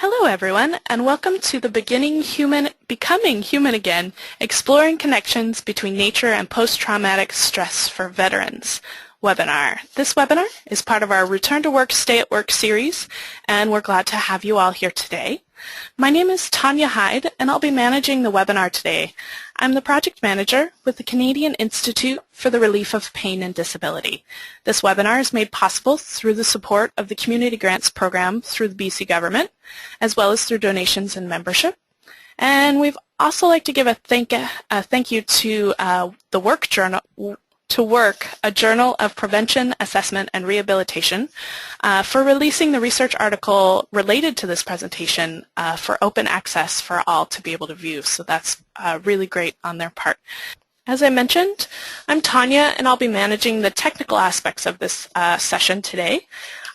Hello everyone, and welcome to the Becoming Human Again, Exploring Connections Between Nature and Post-Traumatic Stress for Veterans webinar. This webinar is part of our Return to Work, Stay at Work series, and we're glad to have you all here today. My name is Tanya Hyde, and I'll be managing the webinar today. I'm the project manager with the Canadian Institute for the Relief of Pain and Disability. This webinar is made possible through the support of the Community Grants Program through the BC government, as well as through donations and membership. And we'd also like to give a thank you to the Work Journal, a journal of prevention, assessment, and rehabilitation, for releasing the research article related to this presentation for open access for all to be able to view. So that's really great on their part. As I mentioned, I'm Tanya, and I'll be managing the technical aspects of this session today.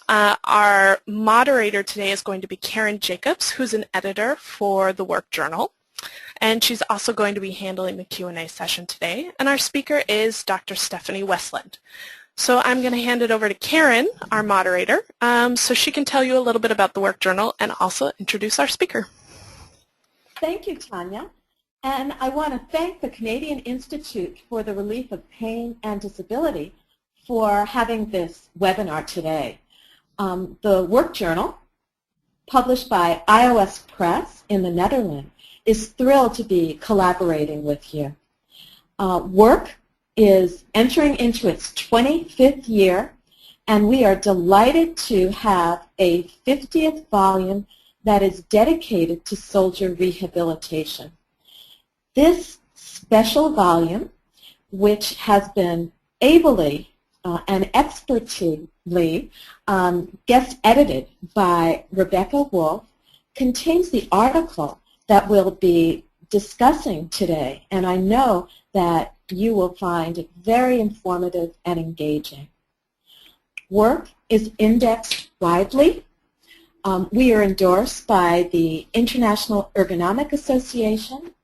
Our moderator today is going to be Karen Jacobs, who's an editor for the Work Journal. And she's also going to be handling the Q&A session today. And our speaker is Dr. Stephanie Westlund. So I'm going to hand it over to Karen, our moderator, so she can tell you a little bit about the Work Journal and also introduce our speaker. Thank you, Tanya. And I want to thank the Canadian Institute for the Relief of Pain and Disability for having this webinar today. The Work Journal, published by iOS Press in the Netherlands, is thrilled to be collaborating with you. Work is entering into its 25th year, and we are delighted to have a 50th volume that is dedicated to soldier rehabilitation. This special volume, which has been ably and expertly guest edited by Rebecca Wolf, contains the article that we'll be discussing today, and I know that you will find it very informative and engaging. Work is indexed widely. We are endorsed by the International Ergonomic Association,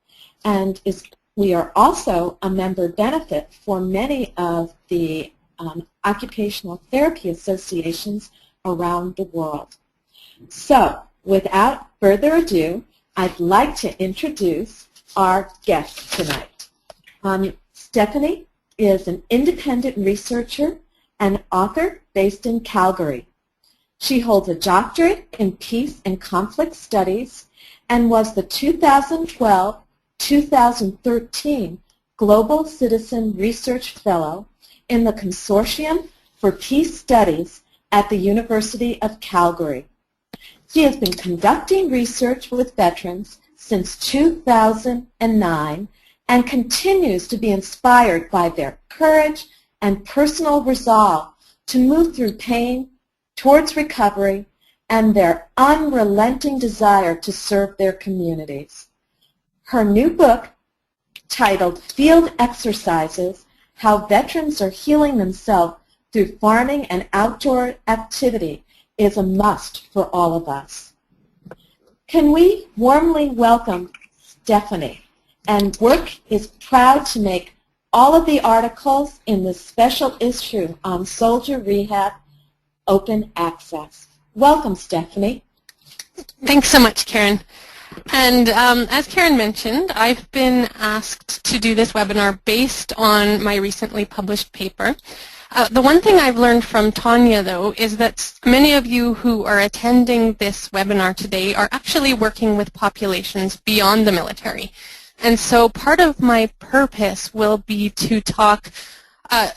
and we are also a member benefit for many of the occupational therapy associations around the world. So, without further ado, I'd like to introduce our guest tonight. Stephanie is an independent researcher and author based in Calgary. She holds a doctorate in peace and conflict studies and was the 2012-2013 Global Citizen Research Fellow in the Consortium for Peace Studies at the University of Calgary. She has been conducting research with veterans since 2009 and continues to be inspired by their courage and personal resolve to move through pain towards recovery and their unrelenting desire to serve their communities. Her new book, titled Field Exercises: How Veterans Are Healing Themselves Through Farming and Outdoor Activity, is a must for all of us. Can we warmly welcome Stephanie? And Work is proud to make all of the articles in this special issue on soldier rehab open access. Welcome, Stephanie. Thanks so much, Karen. And as Karen mentioned, I've been asked to do this webinar based on my recently published paper. The one thing I've learned from Tanya, though, is that many of you who are attending this webinar today are actually working with populations beyond the military. And so part of my purpose will be to talk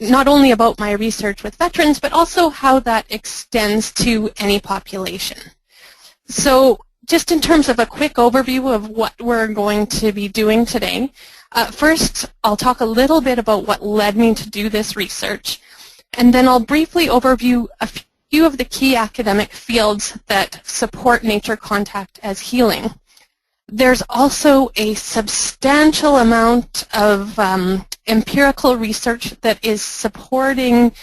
not only about my research with veterans, but also how that extends to any population. So just in terms of a quick overview of what we're going to be doing today, first I'll talk a little bit about what led me to do this research. And then I'll briefly overview a few of the key academic fields that support nature contact as healing. There's also a substantial amount of empirical research that is supporting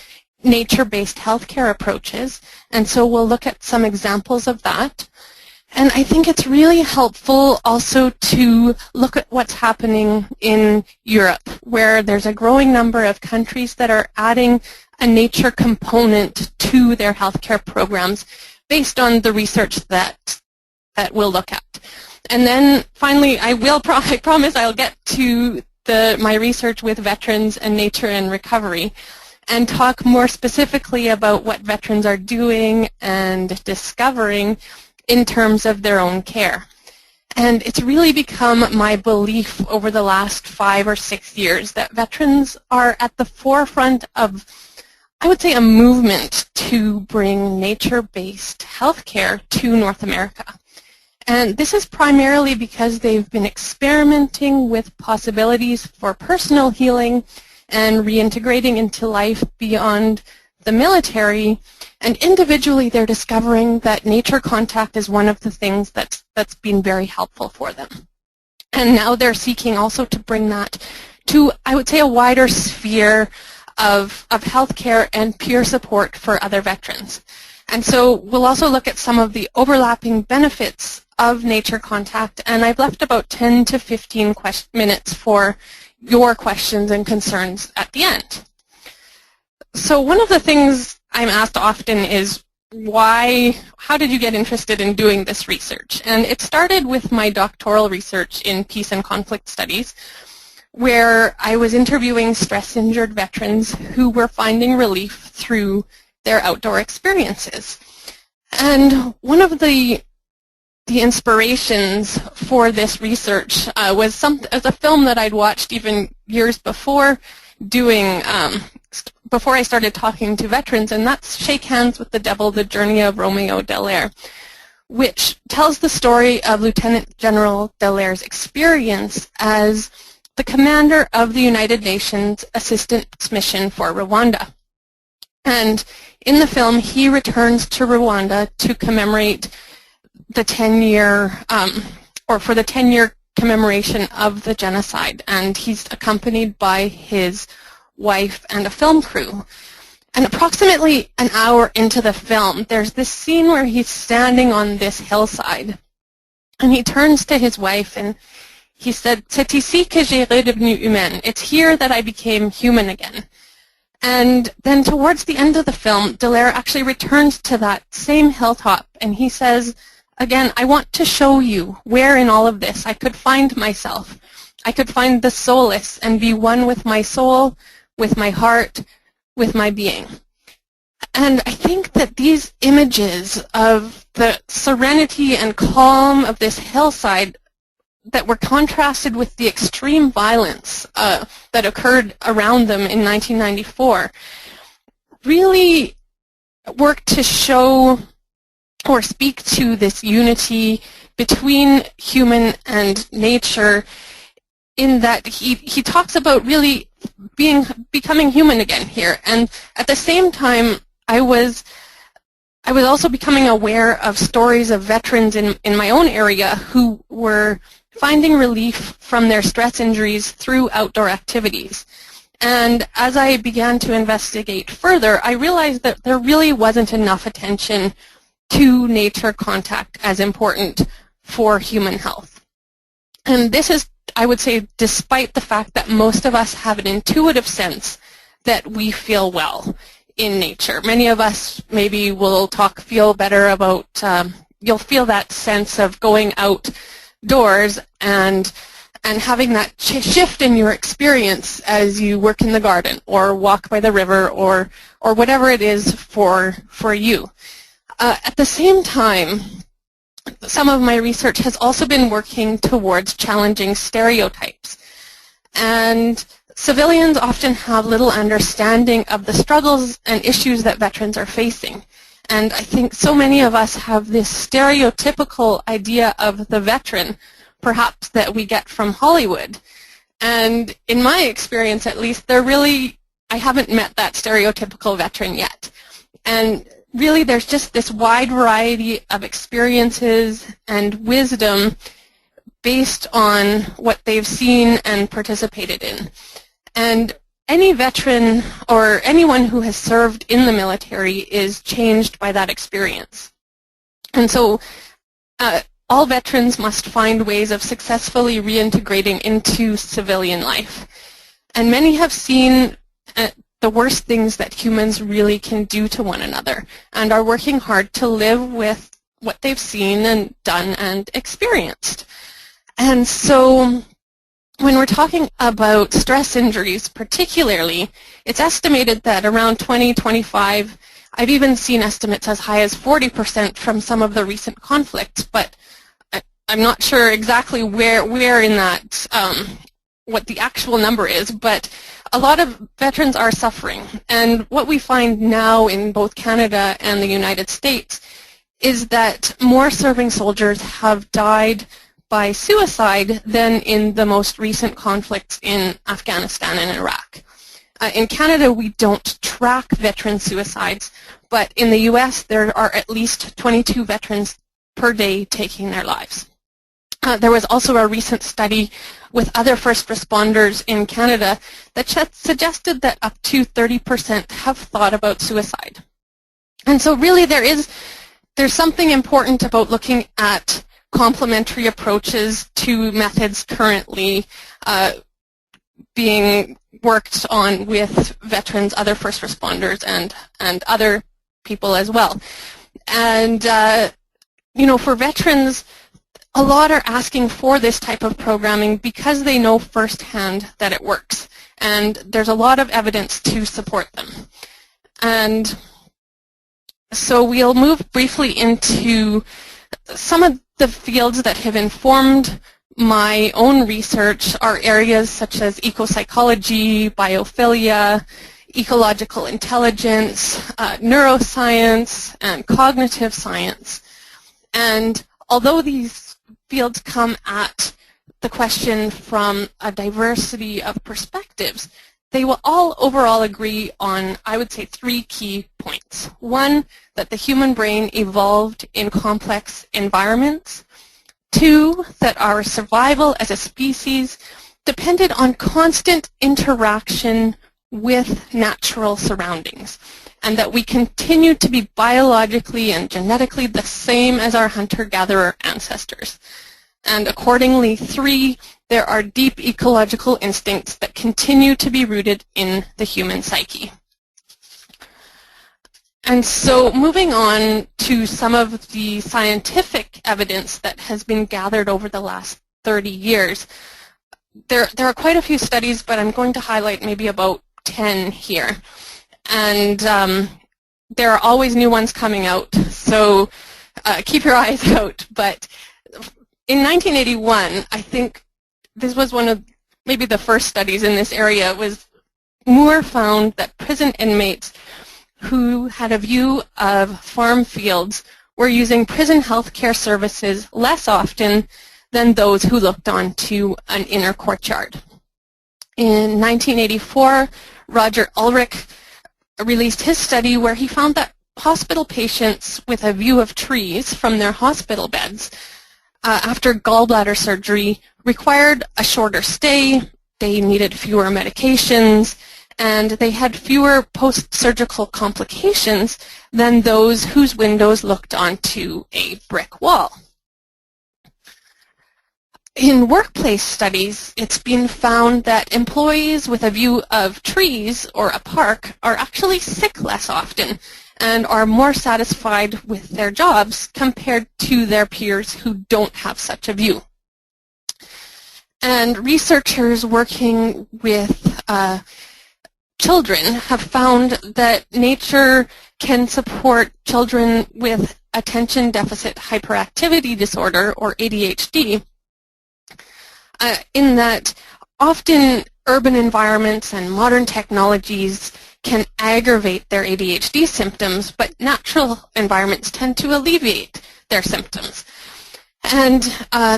nature-based healthcare approaches, and so we'll look at some examples of that. And I think it's really helpful also to look at what's happening in Europe, where there's a growing number of countries that are adding a nature component to their healthcare programs based on the research that that we'll look at. And then finally, I promise I'll get to my research with veterans and nature and recovery, and talk more specifically about what veterans are doing and discovering in terms of their own care. And it's really become my belief over the last 5 or 6 years that veterans are at the forefront of, I would say, a movement to bring nature-based healthcare to North America. And this is primarily because they've been experimenting with possibilities for personal healing and reintegrating into life beyond the military. And individually, they're discovering that nature contact is one of the things that's been very helpful for them. And now they're seeking also to bring that to, I would say, a wider sphere of healthcare and peer support for other veterans. And so we'll also look at some of the overlapping benefits of nature contact, and I've left about 10 to 15 minutes for your questions and concerns at the end. So one of the things I'm asked often is, how did you get interested in doing this research? And it started with my doctoral research in peace and conflict studies, where I was interviewing stress-injured veterans who were finding relief through their outdoor experiences. And one of the inspirations for this research was a film that I'd watched even years before before I started talking to veterans, and that's Shake Hands with the Devil, The Journey of Romeo Dallaire, which tells the story of Lieutenant General Dallaire's experience as the commander of the United Nations Assistance Mission for Rwanda. And in the film, he returns to Rwanda to commemorate the 10-year, for the 10-year commemoration of the genocide, and he's accompanied by his wife and a film crew. And approximately an hour into the film, there's this scene where he's standing on this hillside, and he turns to his wife and he said, "C'est ici que j'ai redevenu humain." It's here that I became human again. And then towards the end of the film, Dallaire actually returns to that same hilltop, and he says, again, "I want to show you where in all of this I could find myself. I could find the solace and be one with my soul, with my heart, with my being." And I think that these images of the serenity and calm of this hillside that were contrasted with the extreme violence that occurred around them in 1994 really worked to show or speak to this unity between human and nature, in that he talks about really becoming human again here. And at the same time, I was also becoming aware of stories of veterans in my own area who were finding relief from their stress injuries through outdoor activities. And as I began to investigate further, I realized that there really wasn't enough attention to nature contact as important for human health. And this is, I would say, despite the fact that most of us have an intuitive sense that we feel well in nature. Many of us maybe will feel better about, you'll feel that sense of going outdoors and having that shift in your experience as you work in the garden or walk by the river or whatever it is for you. At the same time, some of my research has also been working towards challenging stereotypes. And civilians often have little understanding of the struggles and issues that veterans are facing. And I think so many of us have this stereotypical idea of the veteran, perhaps that we get from Hollywood. And in my experience, at least, I haven't met that stereotypical veteran yet. And really, there's just this wide variety of experiences and wisdom based on what they've seen and participated in. And any veteran or anyone who has served in the military is changed by that experience. And so all veterans must find ways of successfully reintegrating into civilian life. And many have seen the worst things that humans really can do to one another and are working hard to live with what they've seen and done and experienced. And so when we're talking about stress injuries particularly, it's estimated that around 2025, I've even seen estimates as high as 40% from some of the recent conflicts, but I'm not sure exactly where in that, what the actual number is, but a lot of veterans are suffering. And what we find now in both Canada and the United States is that more serving soldiers have died by suicide than in the most recent conflicts in Afghanistan and Iraq. In Canada, we don't track veteran suicides, but in the US, there are at least 22 veterans per day taking their lives. There was also a recent study with other first responders in Canada that suggested that up to 30% have thought about suicide. And so really there's something important about looking at complementary approaches to methods currently being worked on with veterans, other first responders, and other people as well. And, for veterans, a lot are asking for this type of programming because they know firsthand that it works. And there's a lot of evidence to support them. And so we'll move briefly into some of the fields that have informed my own research are areas such as ecopsychology, biophilia, ecological intelligence, neuroscience, and cognitive science. And although these fields come at the question from a diversity of perspectives, they will all overall agree on, I would say, 3 key points. One, that the human brain evolved in complex environments. 2, that our survival as a species depended on constant interaction with natural surroundings, and that we continue to be biologically and genetically the same as our hunter-gatherer ancestors. And accordingly, 3, there are deep ecological instincts that continue to be rooted in the human psyche. And so moving on to some of the scientific evidence that has been gathered over the last 30 years, there are quite a few studies, but I'm going to highlight maybe about 10 here. And there are always new ones coming out, so keep your eyes out. But in 1981, I think this was one of maybe the first studies in this area, was Moore found that prison inmates who had a view of farm fields were using prison health care services less often than those who looked onto an inner courtyard. In 1984, Roger Ulrich released his study where he found that hospital patients with a view of trees from their hospital beds after gallbladder surgery required a shorter stay, they needed fewer medications, and they had fewer post-surgical complications than those whose windows looked onto a brick wall. In workplace studies, it's been found that employees with a view of trees or a park are actually sick less often and are more satisfied with their jobs compared to their peers who don't have such a view. And researchers working with children have found that nature can support children with attention deficit hyperactivity disorder, or ADHD, in that often urban environments and modern technologies can aggravate their ADHD symptoms, but natural environments tend to alleviate their symptoms. And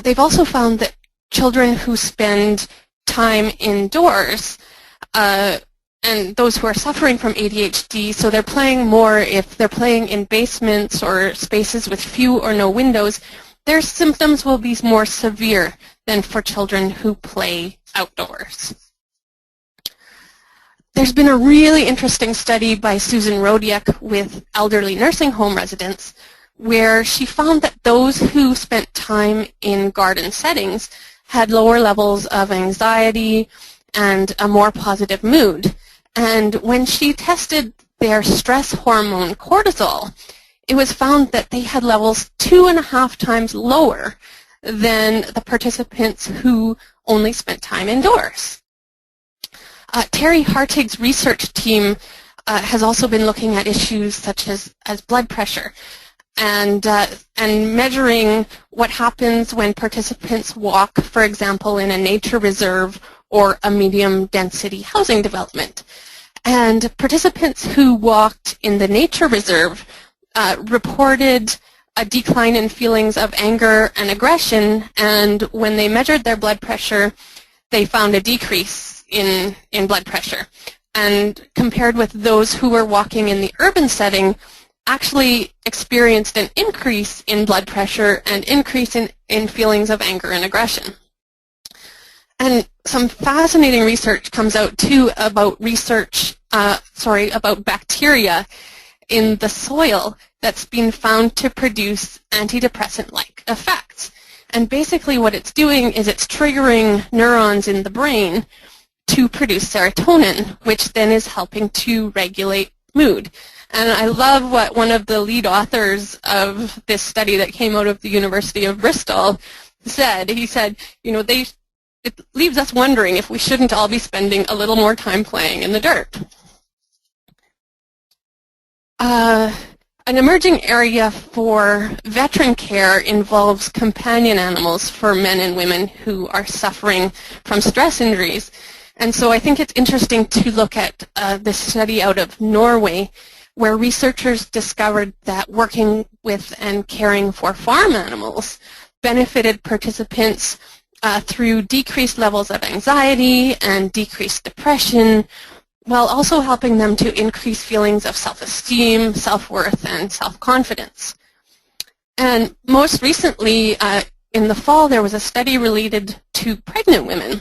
they've also found that children who spend time indoors, and those who are suffering from ADHD, so they're playing more, if they're playing in basements or spaces with few or no windows, their symptoms will be more severe than for children who play outdoors. There's been a really interesting study by Susan Rodiak with elderly nursing home residents where she found that those who spent time in garden settings had lower levels of anxiety and a more positive mood. And when she tested their stress hormone cortisol, it was found that they had levels 2.5 times lower than the participants who only spent time indoors. Terry Hartig's research team has also been looking at issues such as blood pressure and measuring what happens when participants walk, for example, in a nature reserve or a medium density housing development. And participants who walked in the nature reserve reported a decline in feelings of anger and aggression, and when they measured their blood pressure, they found a decrease in blood pressure. And compared with those who were walking in the urban setting, actually experienced an increase in blood pressure and increase in feelings of anger and aggression. And some fascinating research comes out too about about bacteria in the soil that's been found to produce antidepressant-like effects. And basically what it's doing is it's triggering neurons in the brain to produce serotonin, which then is helping to regulate mood. And I love what one of the lead authors of this study that came out of the University of Bristol said. He said, it leaves us wondering if we shouldn't all be spending a little more time playing in the dirt. An emerging area for veteran care involves companion animals for men and women who are suffering from stress injuries. And so I think it's interesting to look at this study out of Norway, where researchers discovered that working with and caring for farm animals benefited participants through decreased levels of anxiety and decreased depression, while also helping them to increase feelings of self-esteem, self-worth, and self-confidence. And most recently, in the fall, there was a study related to pregnant women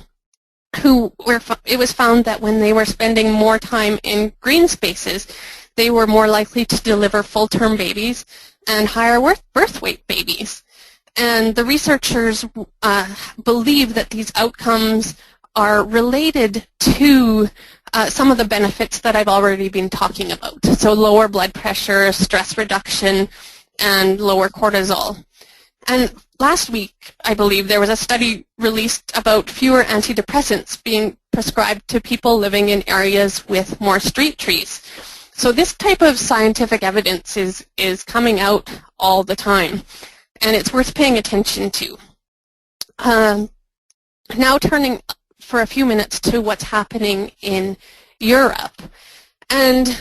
it was found that when they were spending more time in green spaces, they were more likely to deliver full-term babies and higher birth weight babies. And the researchers believe that these outcomes are related to some of the benefits that I've already been talking about. So lower blood pressure, stress reduction, and lower cortisol. And last week, I believe, there was a study released about fewer antidepressants being prescribed to people living in areas with more street trees. So this type of scientific evidence is coming out all the time, and it's worth paying attention to. Now turning for a few minutes to what's happening in Europe. And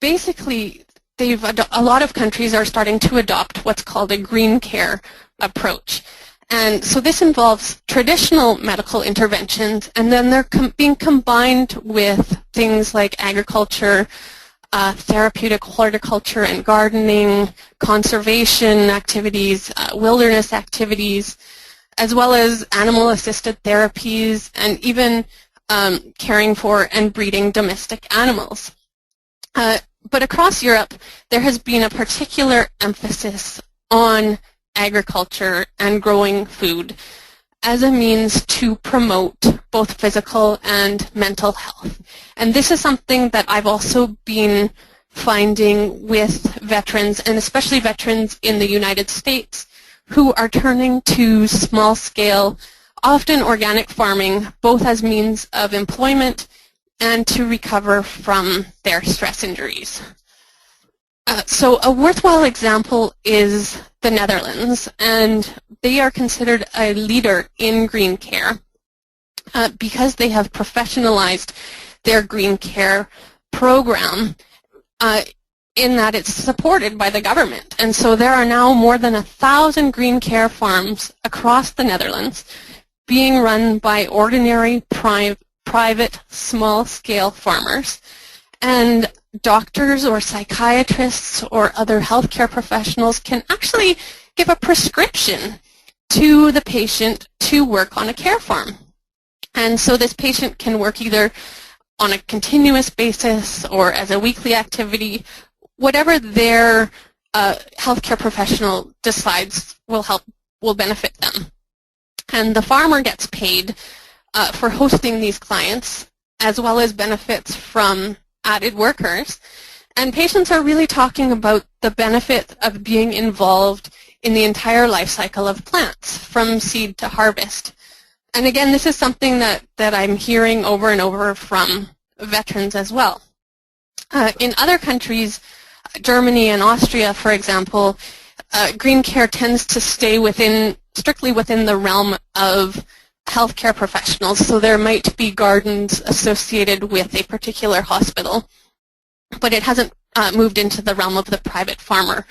basically, a lot of countries are starting to adopt what's called a green care approach. And so this involves traditional medical interventions, and then they're being combined with things like agriculture, therapeutic horticulture and gardening, conservation activities, wilderness activities, as well as animal-assisted therapies, and even caring for and breeding domestic animals. But across Europe, there has been a particular emphasis on agriculture and growing food as a means to promote both physical and mental health. And this is something that I've also been finding with veterans, and especially veterans in the United States, who are turning to small-scale, often organic farming, both as means of employment and to recover from their stress injuries. So a worthwhile example is the Netherlands, and they are considered a leader in green care because they have professionalized their green care program in that it's supported by the government. And so there are now more than 1,000 green care farms across the Netherlands being run by ordinary private small-scale farmers, and doctors or psychiatrists or other healthcare professionals can actually give a prescription to the patient to work on a care farm. And so this patient can work either on a continuous basis or as a weekly activity, whatever their healthcare professional decides will benefit them. And the farmer gets paid for hosting these clients, as well as benefits from added workers. And patients are really talking about the benefit of being involved in the entire life cycle of plants, from seed to harvest. And again, this is something that I'm hearing over and over from veterans as well. In other countries, Germany and Austria, for example, green care tends to stay strictly within the realm of healthcare professionals. So there might be gardens associated with a particular hospital, but it hasn't moved into the realm of the private farmer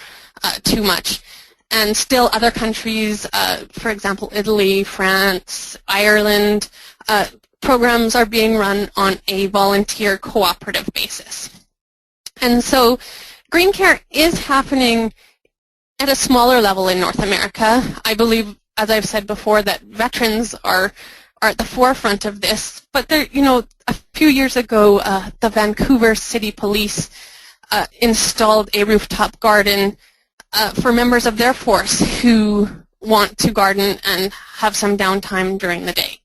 too much. And still other countries, for example, Italy, France, Ireland, programs are being run on a volunteer cooperative basis. And so green care is happening at a smaller level in North America. I believe, as I've said before, that veterans are at the forefront of this. But there, a few years ago, the Vancouver City Police installed a rooftop garden for members of their force who want to garden and have some downtime during the day.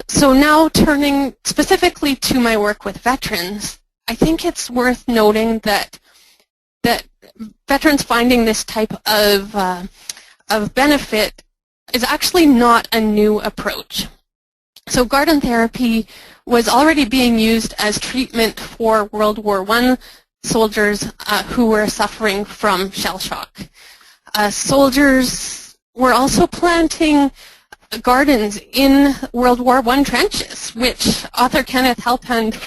So now turning specifically to my work with veterans, I think it's worth noting that veterans finding this type of benefit is actually not a new approach. So garden therapy was already being used as treatment for World War I soldiers who were suffering from shell shock. Soldiers were also planting gardens in World War I trenches, which author Kenneth Halpand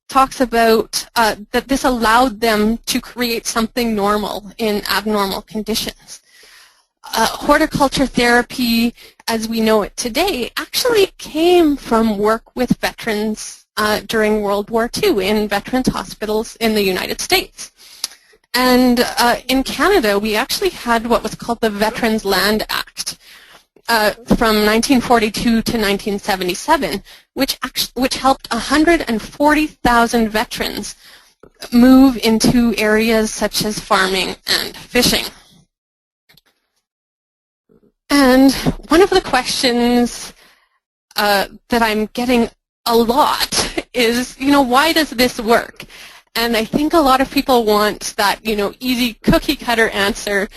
talks about that this allowed them to create something normal in abnormal conditions. Horticulture therapy, as we know it today, actually came from work with veterans during World War II in veterans hospitals in the United States. And in Canada, we actually had what was called the Veterans Land Act from 1942 to 1977, which helped 140,000 veterans move into areas such as farming and fishing. And one of the questions that I'm getting a lot is, why does this work? And I think a lot of people want that, easy cookie cutter answer.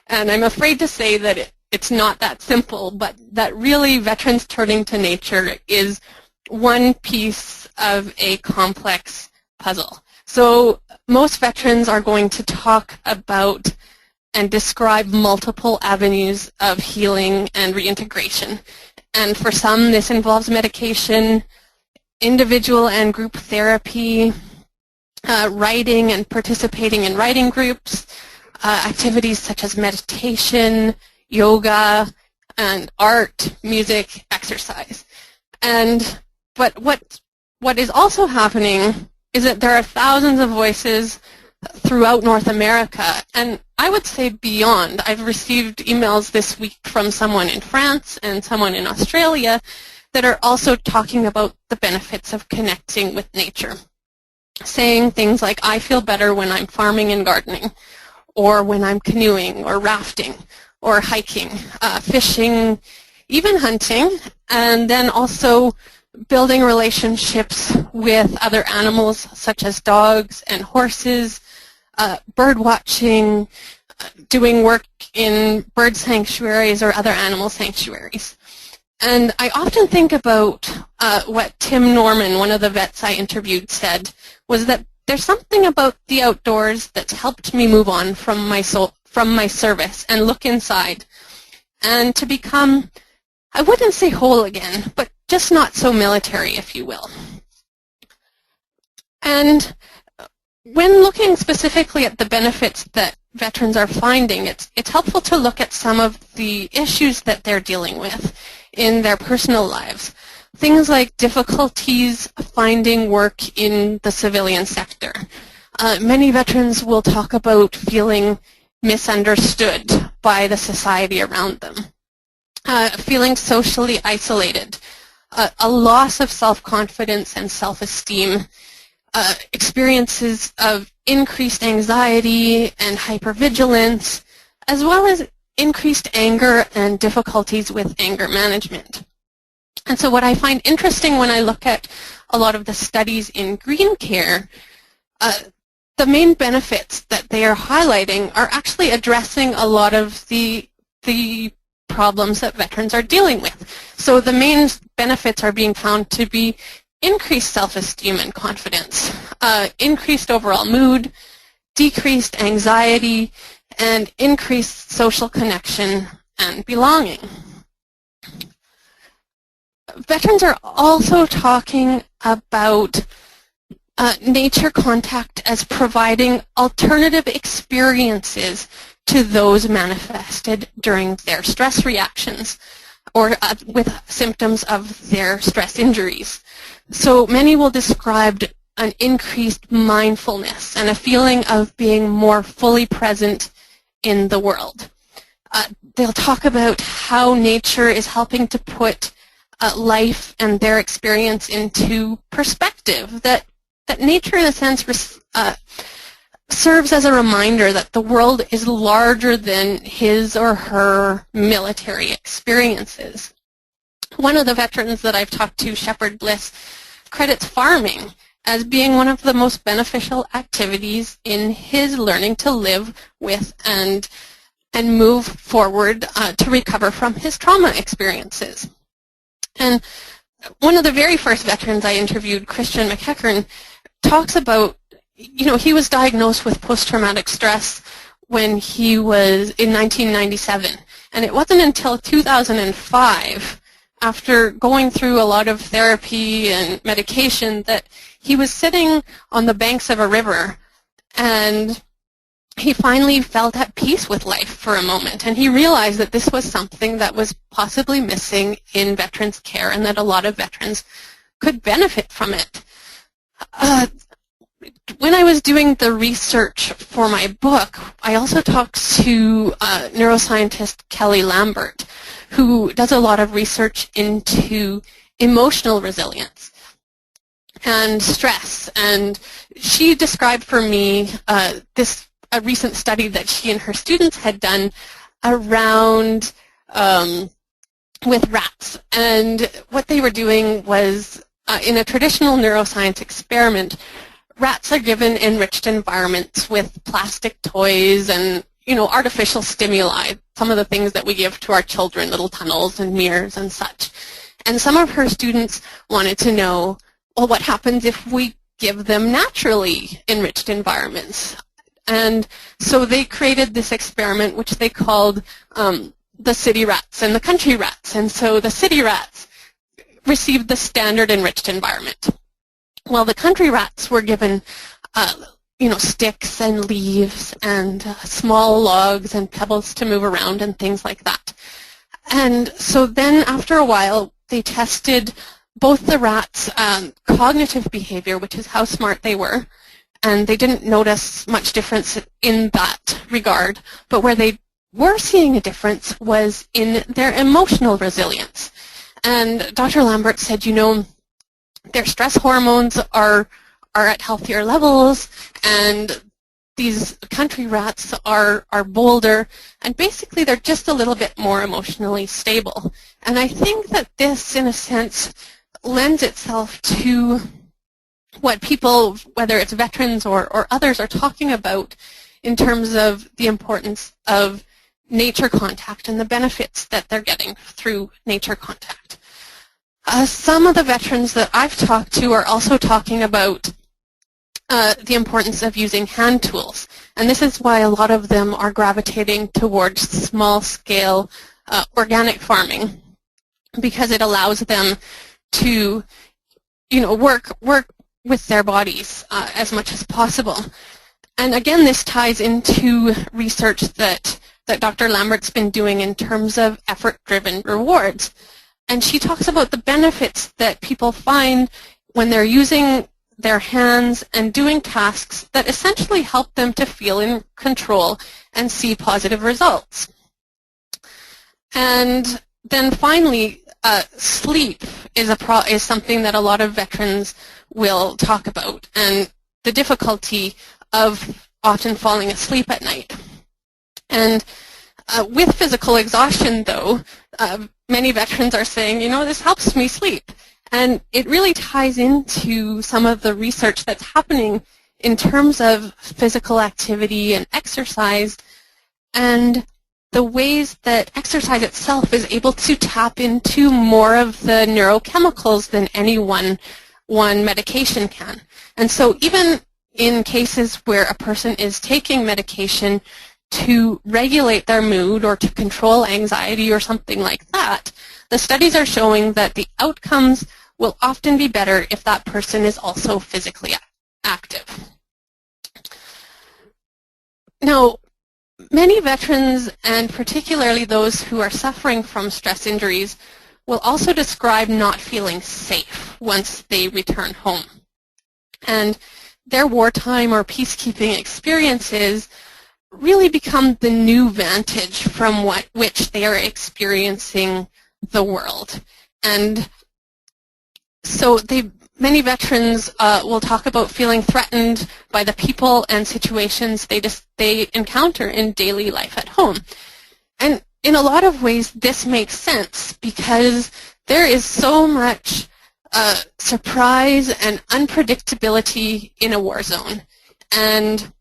And I'm afraid to say that it's not that simple, but that really veterans turning to nature is one piece of a complex puzzle. So most veterans are going to talk about and describe multiple avenues of healing and reintegration. And for some, this involves medication, individual and group therapy, writing and participating in writing groups, activities such as meditation, yoga, and art, music, exercise. But what is also happening is that there are thousands of voices throughout North America, and I would say beyond. I've received emails this week from someone in France and someone in Australia that are also talking about the benefits of connecting with nature, saying things like, I feel better when I'm farming and gardening, or when I'm canoeing or rafting or hiking, fishing, even hunting, and then also building relationships with other animals such as dogs and horses, bird watching, doing work in bird sanctuaries or other animal sanctuaries. And I often think about what Tim Norman, one of the vets I interviewed, said, was that there's something about the outdoors that's helped me move on from my service and look inside and to become, I wouldn't say whole again, but just not so military, if you will. And when looking specifically at the benefits that veterans are finding, it's helpful to look at some of the issues that they're dealing with in their personal lives. Things like difficulties finding work in the civilian sector. Many veterans will talk about feeling misunderstood by the society around them, feeling socially isolated, a loss of self-confidence and self-esteem, experiences of increased anxiety and hypervigilance, as well as increased anger and difficulties with anger management. And so what I find interesting when I look at a lot of the studies in green care, the main benefits that they are highlighting are actually addressing a lot of the problems that veterans are dealing with. So the main benefits are being found to be increased self-esteem and confidence, increased overall mood, decreased anxiety, and increased social connection and belonging. Veterans are also talking about nature contact as providing alternative experiences to those manifested during their stress reactions or with symptoms of their stress injuries. So many will describe an increased mindfulness and a feeling of being more fully present in the world. They'll talk about how nature is helping to put life and their experience into perspective, that nature in a sense serves as a reminder that the world is larger than his or her military experiences. One of the veterans that I've talked to, Shepherd Bliss, credits farming as being one of the most beneficial activities in his learning to live with and move forward to recover from his trauma experiences. And one of the very first veterans I interviewed, Christian McEachern, talks about, he was diagnosed with post-traumatic stress when he was in 1997. And it wasn't until 2005, after going through a lot of therapy and medication, that he was sitting on the banks of a river and he finally felt at peace with life for a moment, and he realized that this was something that was possibly missing in veterans care and that a lot of veterans could benefit from it. When I was doing the research for my book, I also talked to neuroscientist Kelly Lambert, who does a lot of research into emotional resilience and stress. And she described for me a recent study that she and her students had done around with rats. And what they were doing was, in a traditional neuroscience experiment, rats are given enriched environments with plastic toys and, artificial stimuli, some of the things that we give to our children, little tunnels and mirrors and such. And some of her students wanted to know, well, what happens if we give them naturally enriched environments? And so they created this experiment which they called the city rats and the country rats. And so the city rats received the standard enriched environment. Well, the country rats were given, sticks and leaves and small logs and pebbles to move around and things like that. And so then after a while, they tested both the rats' cognitive behavior, which is how smart they were, and they didn't notice much difference in that regard. But where they were seeing a difference was in their emotional resilience. And Dr. Lambert said, their stress hormones are at healthier levels, and these country rats are bolder, and basically they're just a little bit more emotionally stable. And I think that this, in a sense, lends itself to what people, whether it's veterans or others, are talking about in terms of the importance of nature contact and the benefits that they're getting through nature contact. Some of the veterans that I've talked to are also talking about the importance of using hand tools. And this is why a lot of them are gravitating towards small-scale organic farming, because it allows them to, work with their bodies as much as possible. And again, this ties into research that Dr. Lambert's been doing in terms of effort-driven rewards. And she talks about the benefits that people find when they're using their hands and doing tasks that essentially help them to feel in control and see positive results. And then finally, sleep is something that a lot of veterans will talk about, and the difficulty of often falling asleep at night. And with physical exhaustion, though, many veterans are saying, this helps me sleep. And it really ties into some of the research that's happening in terms of physical activity and exercise, and the ways that exercise itself is able to tap into more of the neurochemicals than any one medication can. And so even in cases where a person is taking medication to regulate their mood or to control anxiety or something like that, the studies are showing that the outcomes will often be better if that person is also physically active. Now, many veterans, and particularly those who are suffering from stress injuries, will also describe not feeling safe once they return home. And their wartime or peacekeeping experiences really become the new vantage from which they are experiencing the world. And so many veterans will talk about feeling threatened by the people and situations they encounter in daily life at home. And in a lot of ways, this makes sense because there is so much surprise and unpredictability in a war zone. And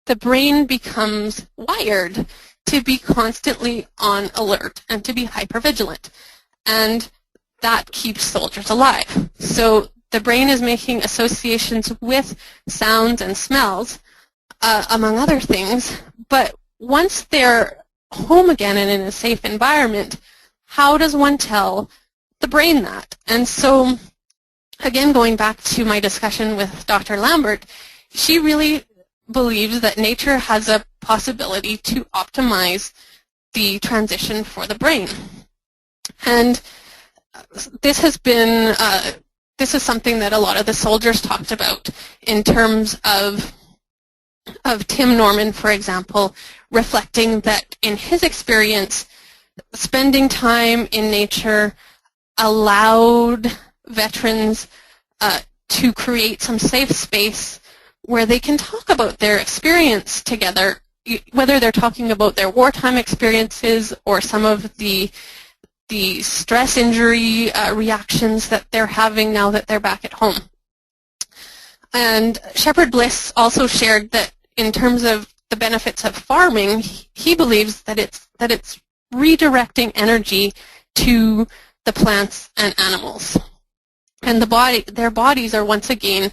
the brain becomes wired to be constantly on alert and to be hypervigilant. And that keeps soldiers alive. So the brain is making associations with sounds and smells, among other things. But once they're home again and in a safe environment, how does one tell the brain that? And so, again, going back to my discussion with Dr. Lambert, she really believes that nature has a possibility to optimize the transition for the brain. And this has been, this is something that a lot of the soldiers talked about in terms of Tim Norman, for example, reflecting that in his experience, spending time in nature allowed veterans to create some safe space where they can talk about their experience together, whether they're talking about their wartime experiences or some of the stress injury reactions that they're having now that they're back at home. And Shepherd Bliss also shared that in terms of the benefits of farming, he believes that it's redirecting energy to the plants and animals. And their bodies are once again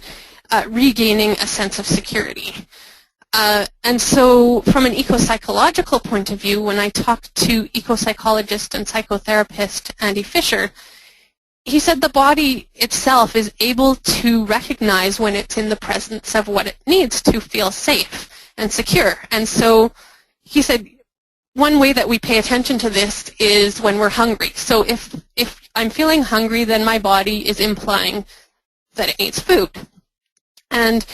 regaining a sense of security. And so from an eco-psychological point of view, when I talked to eco-psychologist and psychotherapist Andy Fisher, he said the body itself is able to recognize when it's in the presence of what it needs to feel safe and secure. And so he said one way that we pay attention to this is when we're hungry. So if I'm feeling hungry, then my body is implying that it needs food. And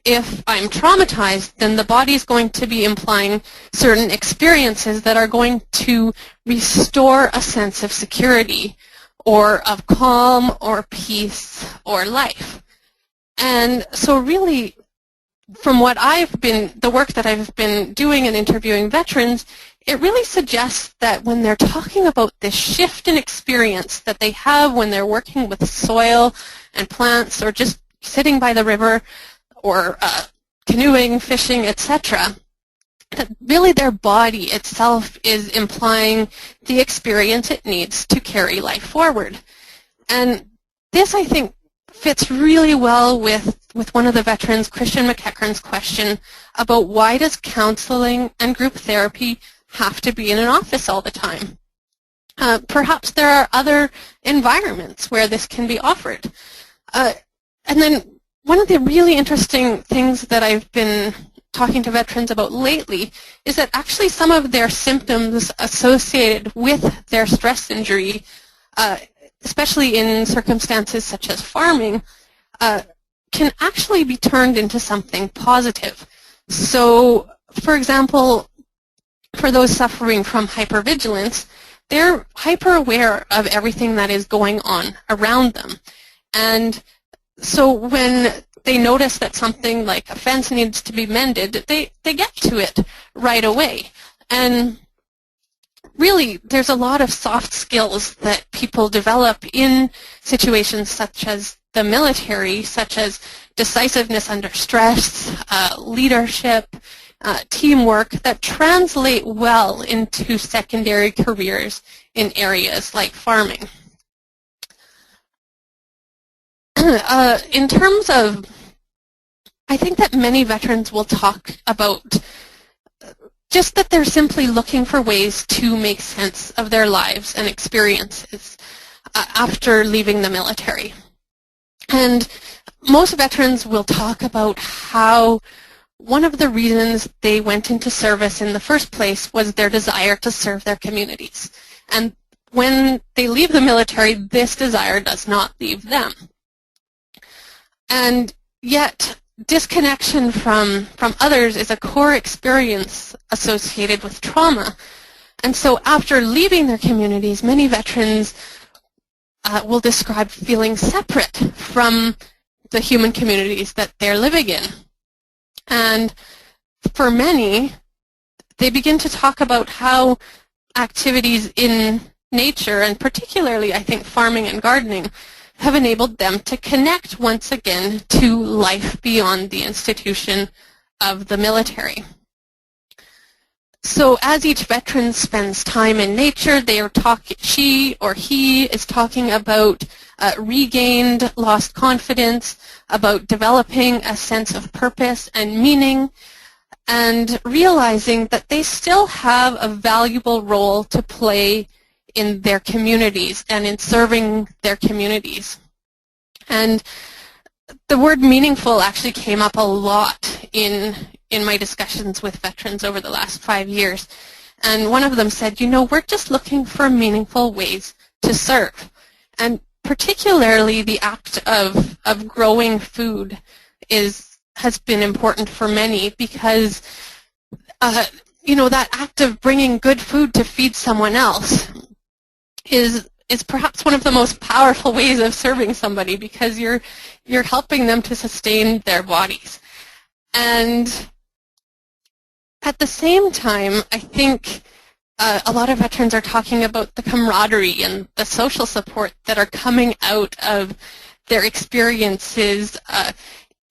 if I'm traumatized, then the body is going to be implying certain experiences that are going to restore a sense of security or of calm or peace or life. And so really, from what the work that I've been doing and interviewing veterans, it really suggests that when they're talking about this shift in experience that they have when they're working with soil and plants or just sitting by the river or canoeing, fishing, etc., that really their body itself is implying the experience it needs to carry life forward. And this, I think, fits really well with one of the veterans, Christian McEachran's question about why does counseling and group therapy have to be in an office all the time? Perhaps there are other environments where this can be offered. And then one of the really interesting things that I've been talking to veterans about lately is that actually some of their symptoms associated with their stress injury, especially in circumstances such as farming, can actually be turned into something positive. So, for example, for those suffering from hypervigilance, they're hyper-aware of everything that is going on around them. And so when they notice that something like a fence needs to be mended, they get to it right away. And really, there's a lot of soft skills that people develop in situations such as the military, such as decisiveness under stress, leadership, teamwork, that translate well into secondary careers in areas like farming. In terms of, I think that many veterans will talk about just that they're simply looking for ways to make sense of their lives and experiences after leaving the military. And most veterans will talk about how one of the reasons they went into service in the first place was their desire to serve their communities. And when they leave the military, this desire does not leave them. And yet, disconnection from others is a core experience associated with trauma. And so after leaving their communities, many veterans will describe feeling separate from the human communities that they're living in. And for many, they begin to talk about how activities in nature, and particularly, I think, farming and gardening, have enabled them to connect once again to life beyond the institution of the military. So as each veteran spends time in nature, she or he is talking about regained lost confidence, about developing a sense of purpose and meaning, and realizing that they still have a valuable role to play in their communities and in serving their communities. And the word meaningful actually came up a lot in my discussions with veterans over the last 5 years. And one of them said, you know, we're just looking for meaningful ways to serve. And particularly the act of growing food has been important for many because, you know, that act of bringing good food to feed someone else is perhaps one of the most powerful ways of serving somebody, because you're helping them to sustain their bodies. And at the same time, I think a lot of veterans are talking about the camaraderie and the social support that are coming out of their experiences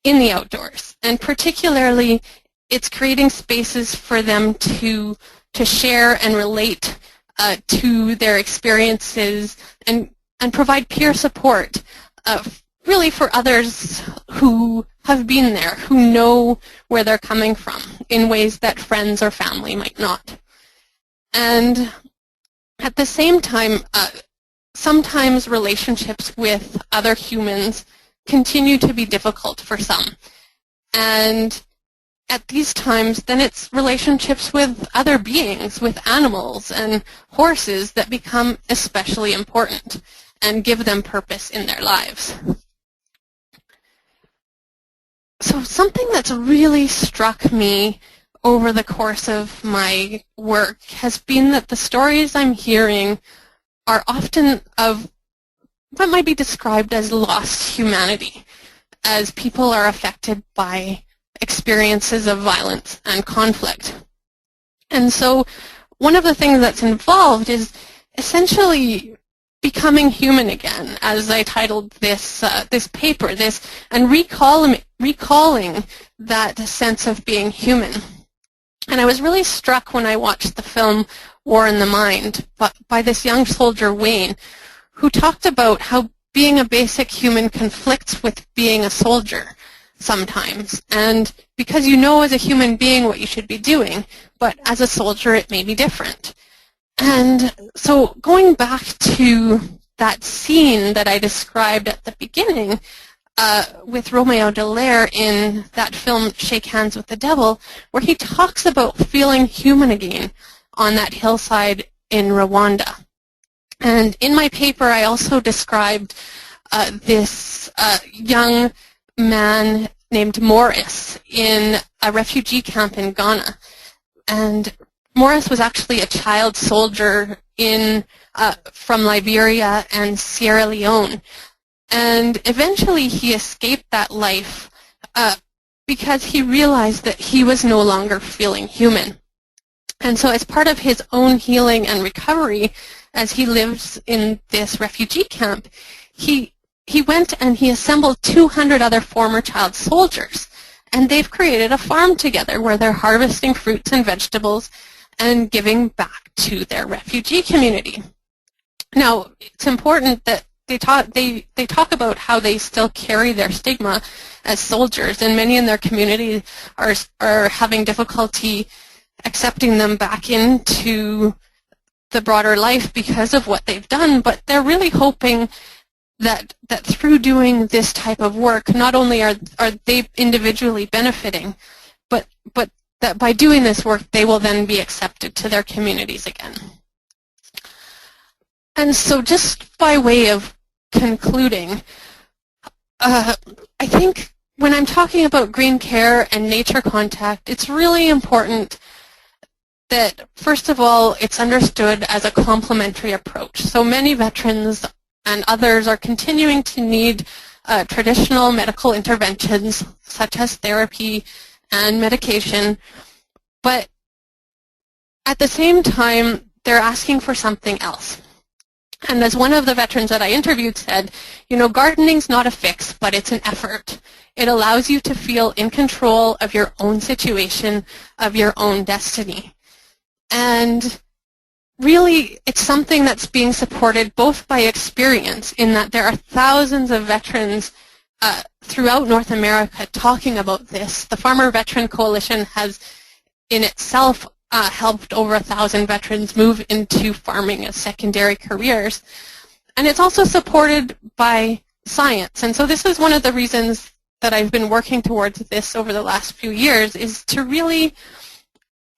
in the outdoors. And particularly, it's creating spaces for them to share and relate to their experiences and provide peer support really for others who have been there, who know where they're coming from in ways that friends or family might not. And at the same time, sometimes relationships with other humans continue to be difficult for some. And at these times, then it's relationships with other beings, with animals and horses, that become especially important and give them purpose in their lives. So something that's really struck me over the course of my work has been that the stories I'm hearing are often of what might be described as lost humanity, as people are affected by experiences of violence and conflict. And so one of the things that's involved is essentially becoming human again, as I titled this paper, and recalling that sense of being human. And I was really struck when I watched the film War in the Mind by this young soldier, Wayne, who talked about how being a basic human conflicts with being a soldier sometimes. And because you know as a human being what you should be doing, but as a soldier it may be different. And so going back to that scene that I described at the beginning with Romeo Dallaire in that film Shake Hands with the Devil, where he talks about feeling human again on that hillside in Rwanda. And in my paper I also described this young man named Morris in a refugee camp in Ghana. And Morris was actually a child soldier from Liberia and Sierra Leone. And eventually he escaped that life because he realized that he was no longer feeling human. And so as part of his own healing and recovery, as he lives in this refugee camp, he he went and he assembled 200 other former child soldiers, and they've created a farm together where they're harvesting fruits and vegetables and giving back to their refugee community. Now, it's important that they talk about how they still carry their stigma as soldiers, and many in their community are having difficulty accepting them back into the broader life because of what they've done, but they're really hoping that through doing this type of work, not only are they individually benefiting, but that by doing this work, they will then be accepted to their communities again. And so just by way of concluding, I think when I'm talking about green care and nature contact, it's really important that, first of all, it's understood as a complementary approach. So many veterans and others are continuing to need traditional medical interventions such as therapy and medication, but at the same time, they're asking for something else. And as one of the veterans that I interviewed said, you know, gardening's not a fix, but it's an effort. It allows you to feel in control of your own situation, of your own destiny. And really, it's something that's being supported both by experience, in that there are thousands of veterans throughout North America talking about this. The Farmer Veteran Coalition has in itself helped over 1,000 veterans move into farming as secondary careers. And it's also supported by science. And so this is one of the reasons that I've been working towards this over the last few years, is to really,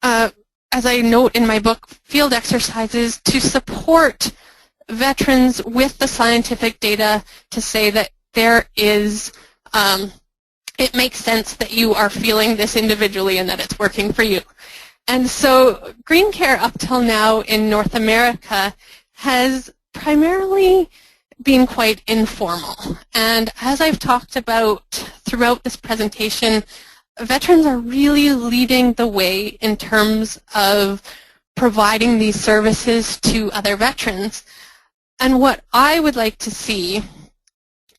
as I note in my book, field exercises to support veterans with the scientific data to say that there is, it makes sense that you are feeling this individually and that it's working for you. And so green care up till now in North America has primarily been quite informal. And as I've talked about throughout this presentation, veterans are really leading the way in terms of providing these services to other veterans. And what I would like to see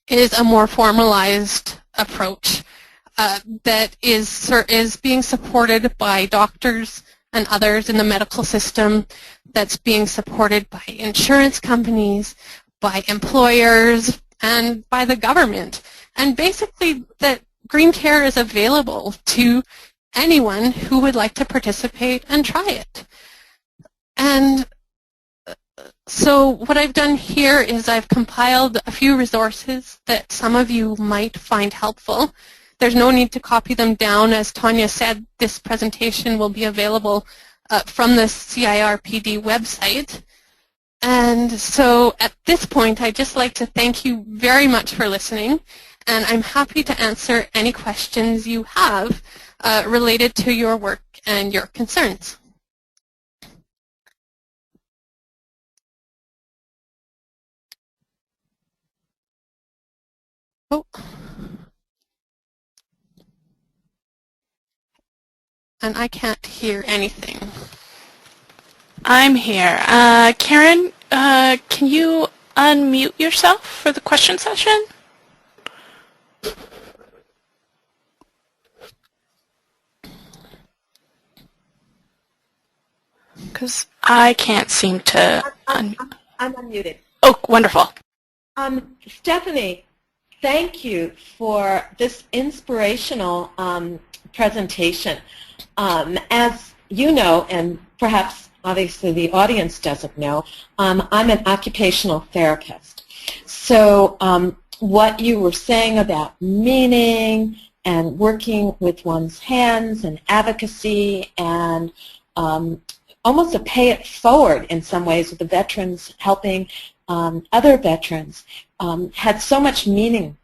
is a more formalized approach that is being supported by doctors and others in the medical system, that's being supported by insurance companies, by employers, and by the government. And basically that green care is available to anyone who would like to participate and try it. And so what I've done here is I've compiled a few resources that some of you might find helpful. There's no need to copy them down. As Tanya said, this presentation will be available from the CIRPD website. And so at this point, I'd just like to thank you very much for listening, and I'm happy to answer any questions you have related to your work and your concerns. Oh. And I can't hear anything. I'm here. Karen, can you unmute yourself for the question session? Because I can't seem to unmute. I'm unmuted. Oh, wonderful. Stephanie, thank you for this inspirational presentation. As you know, and perhaps obviously the audience doesn't know, I'm an occupational therapist. So what you were saying about meaning and working with one's hands and advocacy and almost a pay it forward in some ways with the veterans helping other veterans had so much meaning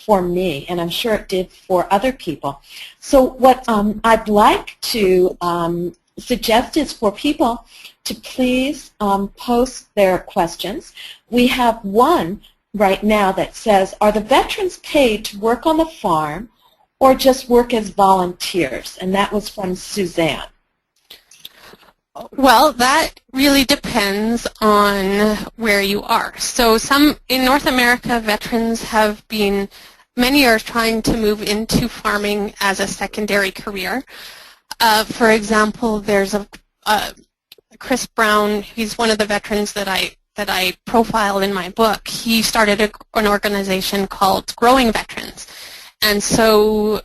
for me, and I'm sure it did for other people. So what I'd like to suggest is for people to please post their questions. We have one right now that says, are the veterans paid to work on the farm or just work as volunteers? And that was from Suzanne. Well, that really depends on where you are. So in North America, veterans have been, many are trying to move into farming as a secondary career. For example, there's Chris Brown. He's one of the veterans that I profile in my book. He started an organization called Growing Veterans, and so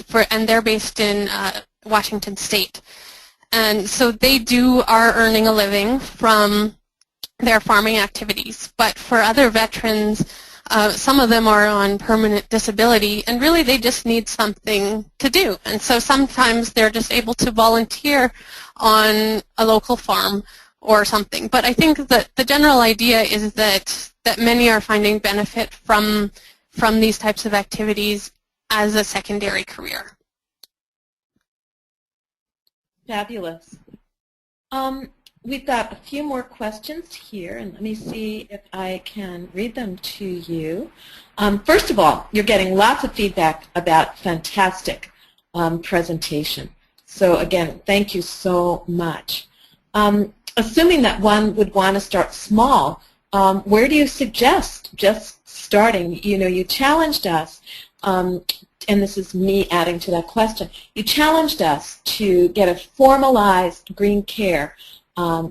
they're based in Washington State. And so they are earning a living from their farming activities. But for other veterans, some of them are on permanent disability, and really they just need something to do. And so sometimes they're just able to volunteer on a local farm or something. But I think that the general idea is that many are finding benefit from these types of activities as a secondary career. Fabulous. We've got a few more questions here, and let me see if I can read them to you. First of all, you're getting lots of feedback about fantastic presentation. So again, thank you so much. Assuming that one would want to start small, where do you suggest just starting? You know, you challenged us, and this is me adding to that question, you challenged us to get a formalized green care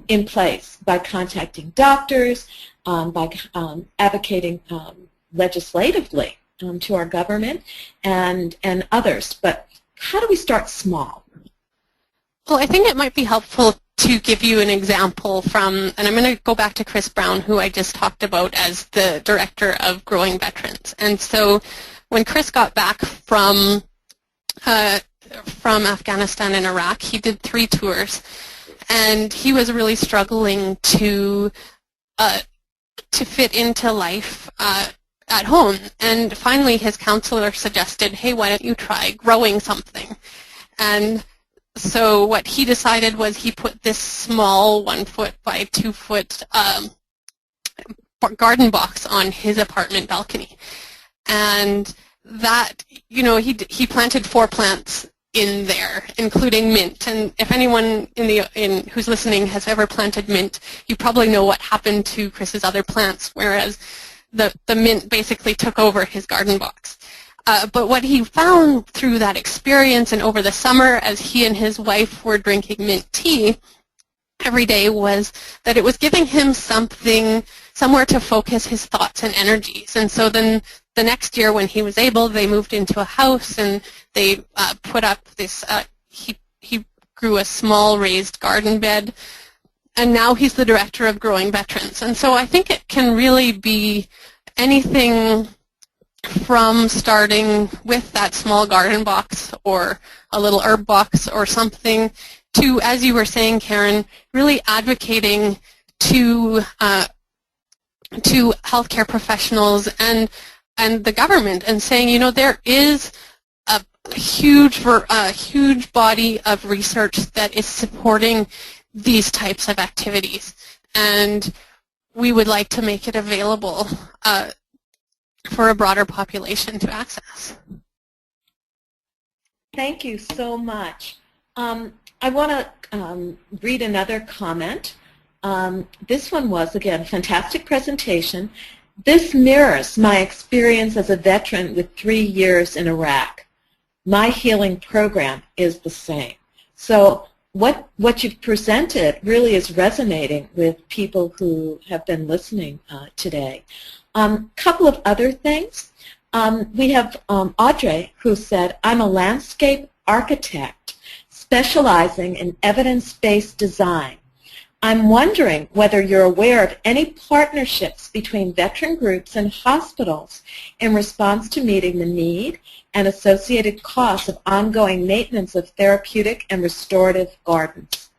in place by contacting doctors, by advocating legislatively to our government and others. But how do we start small? Well, I think it might be helpful to give you an example from, and I'm going to go back to Chris Brown, who I just talked about as the director of Growing Veterans. And so when Chris got back from Afghanistan and Iraq, he did 3 tours, and he was really struggling to fit into life at home. And finally, his counselor suggested, "Hey, why don't you try growing something?" And so what he decided was he put this small 1 foot by 2 foot garden box on his apartment balcony. And that, you know, he planted 4 plants in there, including mint. And if anyone who's listening has ever planted mint, you probably know what happened to Chris's other plants, whereas the mint basically took over his garden box. But what he found through that experience and over the summer as he and his wife were drinking mint tea every day was that it was giving him somewhere to focus his thoughts and energies. And so then the next year when he was able, they moved into a house and they put up this, he grew a small raised garden bed, and now he's the director of Growing Veterans. And so I think it can really be anything from starting with that small garden box or a little herb box or something to, as you were saying, Karen, really advocating to healthcare professionals and the government and saying, you know, there is a huge body of research that is supporting these types of activities, and we would like to make it available for a broader population to access. Thank you so much. I want to read another comment. This one was, again, fantastic presentation. This mirrors my experience as a veteran with 3 years in Iraq. My healing program is the same. So what you've presented really is resonating with people who have been listening today. Couple of other things. We have Audrey, who said, "I'm a landscape architect specializing in evidence-based design. I'm wondering whether you're aware of any partnerships between veteran groups and hospitals in response to meeting the need and associated costs of ongoing maintenance of therapeutic and restorative gardens."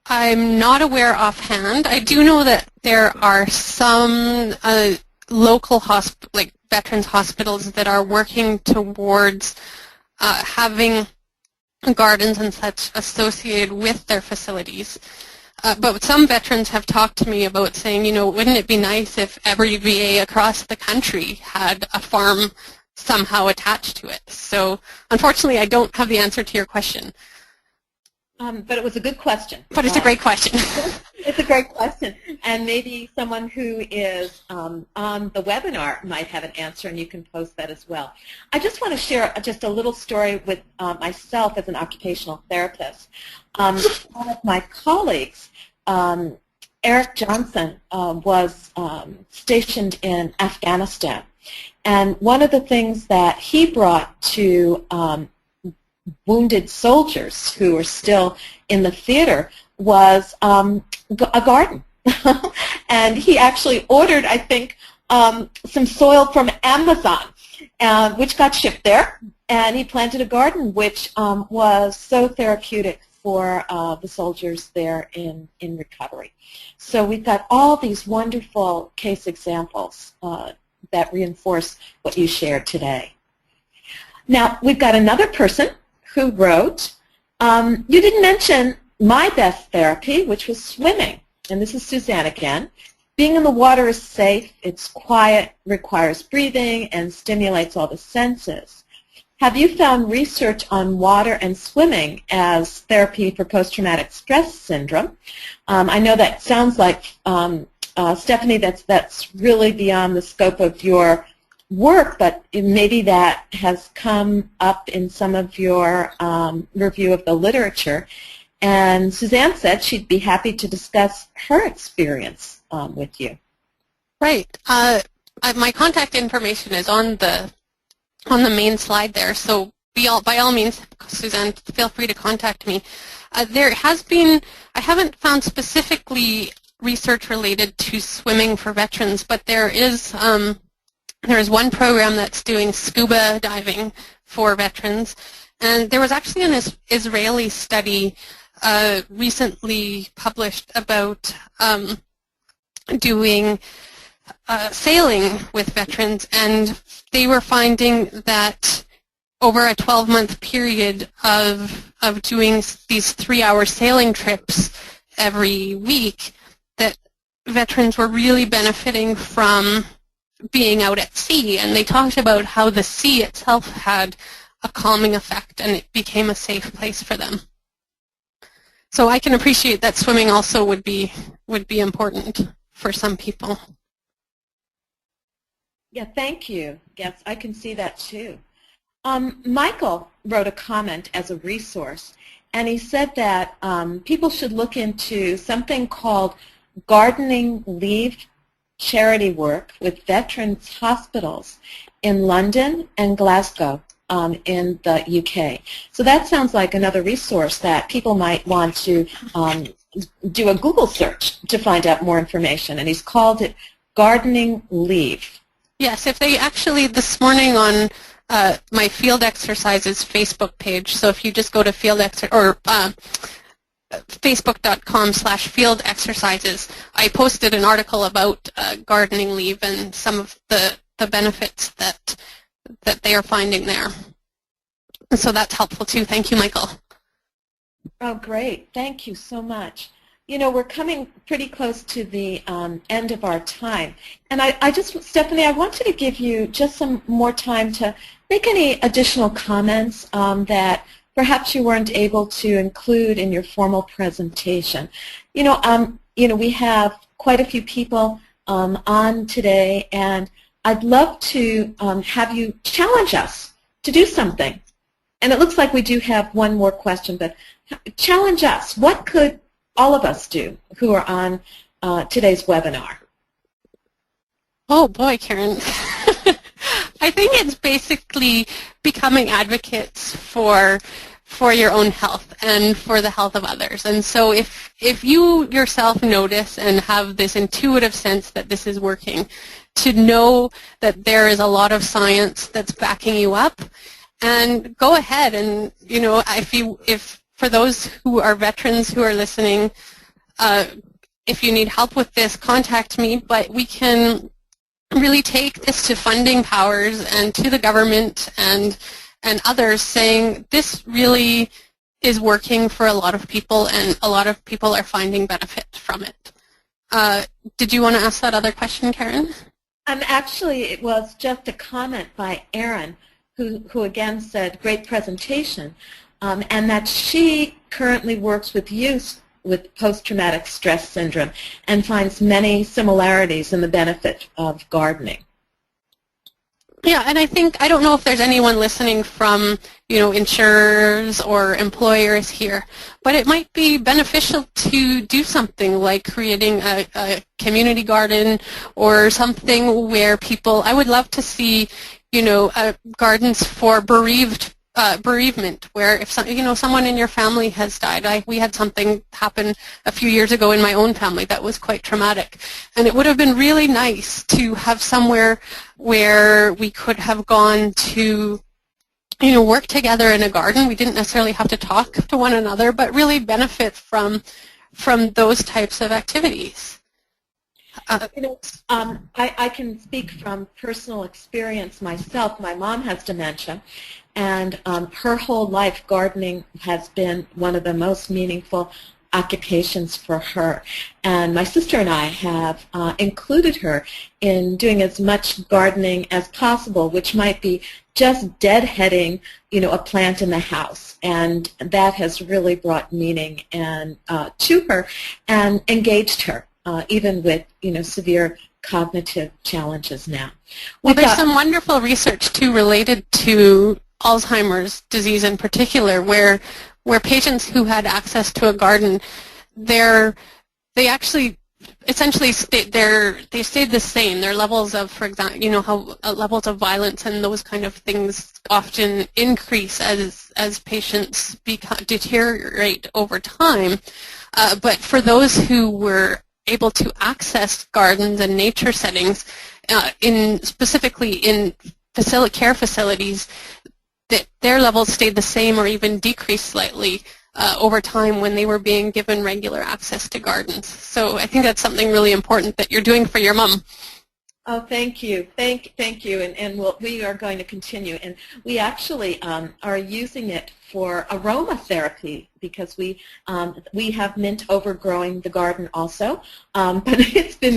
I'm not aware offhand. I do know that there are some local like veterans hospitals that are working towards having gardens and such associated with their facilities. But some veterans have talked to me about saying, you know, wouldn't it be nice if every VA across the country had a farm somehow attached to it? So unfortunately, I don't have the answer to your question. But it was a good question. But it's a great question. It's a great question. And maybe someone who is on the webinar might have an answer, and you can post that as well. I just want to share just a little story with myself as an occupational therapist. One of my colleagues, Eric Johnson, was stationed in Afghanistan. And one of the things that he brought to wounded soldiers who were still in the theater was a garden. And he actually ordered, I think, some soil from Amazon, which got shipped there. And he planted a garden, which was so therapeutic for the soldiers there in recovery. So we've got all these wonderful case examples that reinforce what you shared today. Now, we've got another person who wrote, you didn't mention my best therapy, which was swimming. And this is Suzanne again. Being in the water is safe, it's quiet, requires breathing, and stimulates all the senses. Have you found research on water and swimming as therapy for post-traumatic stress syndrome? I know that sounds like, Stephanie, that's really beyond the scope of your work, but maybe that has come up in some of your review of the literature. And Suzanne said she'd be happy to discuss her experience with you. Right. My contact information is on the main slide there, so by all means, Suzanne, feel free to contact me. There has been, I haven't found specifically research related to swimming for veterans, but there is one program that's doing scuba diving for veterans, and there was actually an Israeli study recently published about doing sailing with veterans, and they were finding that over a 12-month period of doing these 3-hour sailing trips every week, that veterans were really benefiting from being out at sea, and they talked about how the sea itself had a calming effect and it became a safe place for them. So I can appreciate that swimming also would be important for some people. Yeah, thank you. Yes, I can see that too. Michael wrote a comment as a resource, and he said that people should look into something called gardening leave charity work with veterans hospitals in London and Glasgow in the UK. So that sounds like another resource that people might want to do a Google search to find out more information, and he's called it Gardening Leave. Yes, if they actually, this morning on my Field Exercises Facebook page, so if you just go to facebook.com/field exercises, I posted an article about gardening leave and some of the benefits that they are finding there. And so that's helpful too. Thank you, Michael. Oh, great. Thank you so much. You know, we're coming pretty close to the end of our time. And Stephanie, I wanted to give you just some more time to make any additional comments that perhaps you weren't able to include in your formal presentation. We have quite a few people on today, and I'd love to have you challenge us to do something. And it looks like we do have one more question, but challenge us. What could all of us do who are on today's webinar? Oh boy, Karen. I think it's basically becoming advocates for your own health and for the health of others. And so if you yourself notice and have this intuitive sense that this is working, to know that there is a lot of science that's backing you up, and go ahead and, if for those who are veterans who are listening, if you need help with this, contact me, but we can really take this to funding powers and to the government and others, saying this really is working for a lot of people and a lot of people are finding benefit from it. Did you want to ask that other question, Karen? Actually, it was just a comment by Aaron, who again said, great presentation. and that she currently works with youth with post-traumatic stress syndrome and finds many similarities in the benefit of gardening. Yeah, and I don't know if there's anyone listening from, insurers or employers here, but it might be beneficial to do something like creating a community garden or something where I would love to see, gardens for bereavement, where if someone in your family has died. We had something happen a few years ago in my own family that was quite traumatic, and it would have been really nice to have somewhere where we could have gone to work together in a garden. We didn't necessarily have to talk to one another, but really benefit from those types of activities. I can speak from personal experience myself. My mom has dementia, and her whole life gardening has been one of the most meaningful occupations for her. And my sister and I have included her in doing as much gardening as possible, which might be just deadheading, a plant in the house. And that has really brought meaning to her and engaged her, even with, severe cognitive challenges now. Well, there's some wonderful research, too, related to Alzheimer's disease in particular, where patients who had access to a garden, they actually essentially they stayed the same. Their levels of, for example, how levels of violence and those kind of things often increase as patients deteriorate over time. But for those who were able to access gardens and nature settings, specifically in care facilities, that their levels stayed the same or even decreased slightly over time when they were being given regular access to gardens. So I think that's something really important that you're doing for your mom. Oh, thank you. Thank you. And we are going to continue. And we actually are using it for aromatherapy because we have mint overgrowing the garden also. But it's been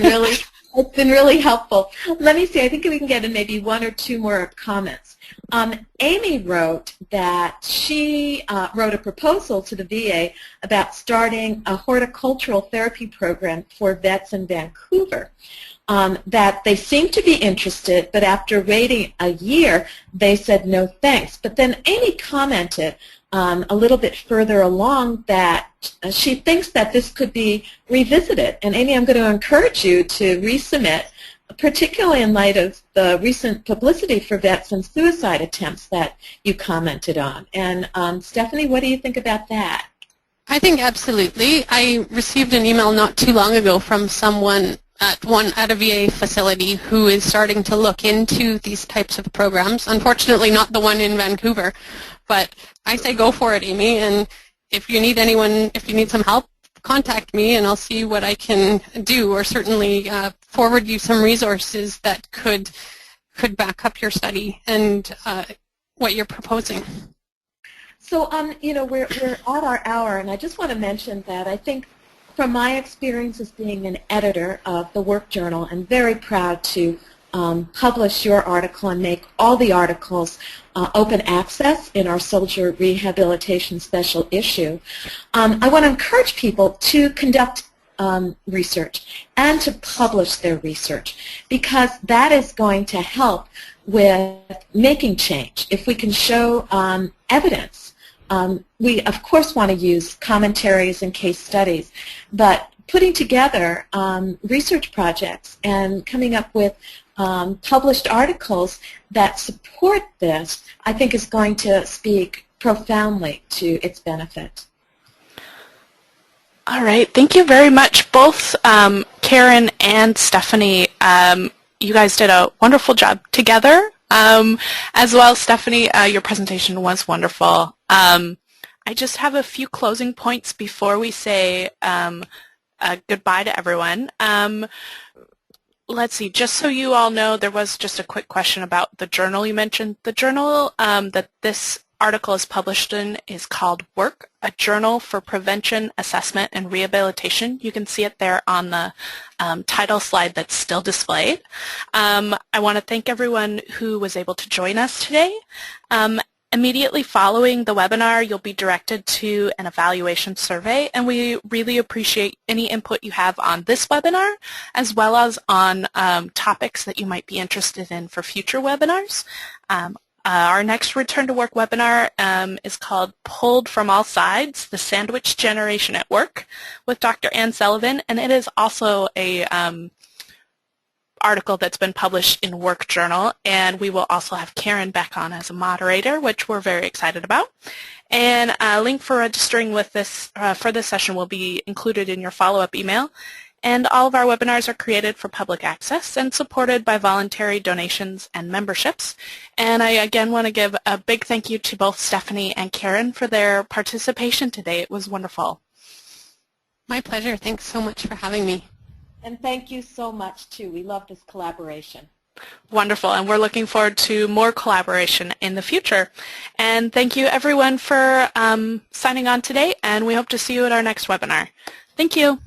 really helpful. Let me see. I think we can get in maybe one or two more comments. Amy wrote that she wrote a proposal to the VA about starting a horticultural therapy program for vets in Vancouver. That they seemed to be interested, but after waiting a year, they said no thanks. But then Amy commented a little bit further along that she thinks that this could be revisited. And Amy, I'm going to encourage you to resubmit, particularly in light of the recent publicity for vets and suicide attempts that you commented on. And Stephanie, what do you think about that? I think absolutely. I received an email not too long ago from someone at a VA facility who is starting to look into these types of programs. Unfortunately, not the one in Vancouver, but I say go for it, Amy. And if you need some help, contact me, and I'll see what I can do, or certainly forward you some resources that could back up your study and what you're proposing. So, we're at our hour, and I just want to mention that I think, from my experience as being an editor of the Work Journal, I'm very proud to publish your article and make all the articles open access in our Soldier Rehabilitation Special Issue. I want to encourage people to conduct research and to publish their research, because that is going to help with making change. If we can show evidence, we, of course, want to use commentaries and case studies, but putting together research projects and coming up with published articles that support this, I think, is going to speak profoundly to its benefit. All right. Thank you very much, both Karen and Stephanie. You guys did a wonderful job together. As well, Stephanie, your presentation was wonderful. I just have a few closing points before we say goodbye to everyone. Let's see, just so you all know, there was just a quick question about the journal you mentioned. The journal that this article is published in is called Work, a Journal for Prevention, Assessment, and Rehabilitation. You can see it there on the title slide that's still displayed. I want to thank everyone who was able to join us today. Immediately following the webinar, you'll be directed to an evaluation survey, and we really appreciate any input you have on this webinar, as well as on topics that you might be interested in for future webinars. Our next Return to Work webinar is called Pulled from All Sides, The Sandwich Generation at Work with Dr. Ann Sullivan, and it is also a article that's been published in Work Journal, and we will also have Karen back on as a moderator, which we're very excited about. And a link for registering with this for this session will be included in your follow-up email. And all of our webinars are created for public access and supported by voluntary donations and memberships. And I again want to give a big thank you to both Stephanie and Karen for their participation today. It was wonderful. My pleasure. Thanks so much for having me. And thank you so much, too. We love this collaboration. Wonderful, and we're looking forward to more collaboration in the future. And thank you, everyone, for signing on today, and we hope to see you at our next webinar. Thank you.